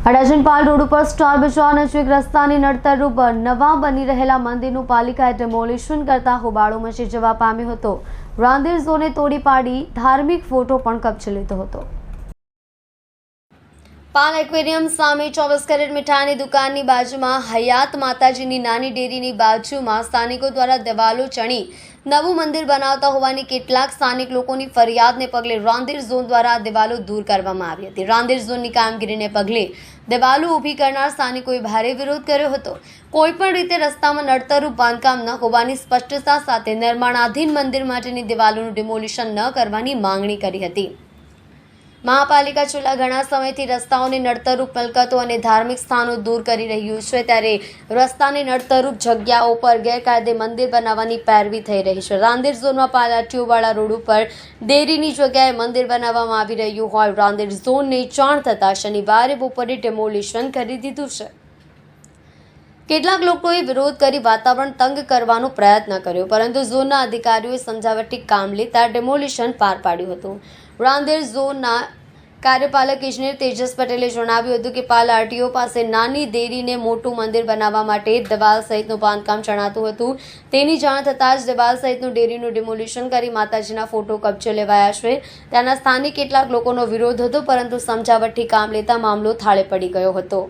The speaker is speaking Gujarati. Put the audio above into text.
અડાજણ-પાલ રોડ ઉપર સ્ટાર બજાર નજીક રસ્તાની નડતરરૂપ નવા બની રહેલા મંદિરનું પાલિકાએ ડેમોલિશન કરતા હોબાળો મચી જવા પામ્યો હતો। રાંદેર ઝોને તોડી પાડી ધાર્મિક ફોટો પણ કબજે લીધો હતો। પાલ એક્વેરિયમ સામે 24 કેરેટ મીઠાઈની દુકાનની બાજુમાં હયાત માતાજીની નાની ડેરીની બાજુમાં સ્થાનિકો દ્વારા દિવાલો ચણી નવું મંદિર બનાવતા હોવાની કેટલાક સ્થાનિક લોકોની ફરિયાદને પગલે રાંદેર ઝોન દ્વારા આ દિવાલો દૂર કરવામાં આવી હતી। રાંદેર ઝોનની કામગીરીને પગલે દિવાલો ઊભી કરનાર સ્થાનિકોએ ભારે વિરોધ કર્યો હતો। કોઈપણ રીતે રસ્તામાં નડતરરૂપ બાંધકામ ન હોવાની સ્પષ્ટતા સાથે નિર્માણાધીન મંદિર માટેની દિવાલોનું ડિમોલિશન ન કરવાની માંગણી કરી હતી। મહાપાલિકા છેલ્લા ઘણા સમયથી રસ્તાઓની નડતરરૂપ મિલકતો અને ધાર્મિક સ્થાનો દૂર કરી રહ્યું છે, ત્યારે રસ્તાની નડતરરૂપ જગ્યાઓ પર ગેરકાયદે મંદિર બનાવવાની પેરવી થઈ રહી છે। રાંદેર ઝોનમાં પાલાટીઓવાળા રોડ ઉપર ડેરીની જગ્યાએ મંદિર બનાવવામાં આવી રહ્યું હોય રાંદેર ઝોનને જાણ થતાં શનિવારે બપોરે ડેમોલિશન કરી દીધું છે। કેટલાક લોકોએ વિરોધ કરી વાતાવરણ તંગ કરવાનો પ્રયત્ન કર્યો, પરંતુ ઝોનના અધિકારીઓએ સમજાવટી કામ લેતા ડેમોલિશન પાર પાડ્યું હતું। રાંદેર ઝોનના કાર્યપાલક ઇજનેર તેજસ પટેલે જણાવ્યું હતું કે પાલ આરટીઓ પાસે નાની ડેરીને મોટું મંદિર બનાવવા માટે દિવાલ સહિતનું બાંધકામ ચણાતું હતું। તેની જાણ થતાં જ દિવાલ સહિતનું ડેરીનું ડિમોલિશન કરી માતાજીના ફોટો કબજે લેવાયા છે। ત્યાંના સ્થાનિક કેટલાક લોકોનો વિરોધ હતો, પરંતુ સમજાવટી કામ લેતા મામલો થાળે પડી ગયો હતો।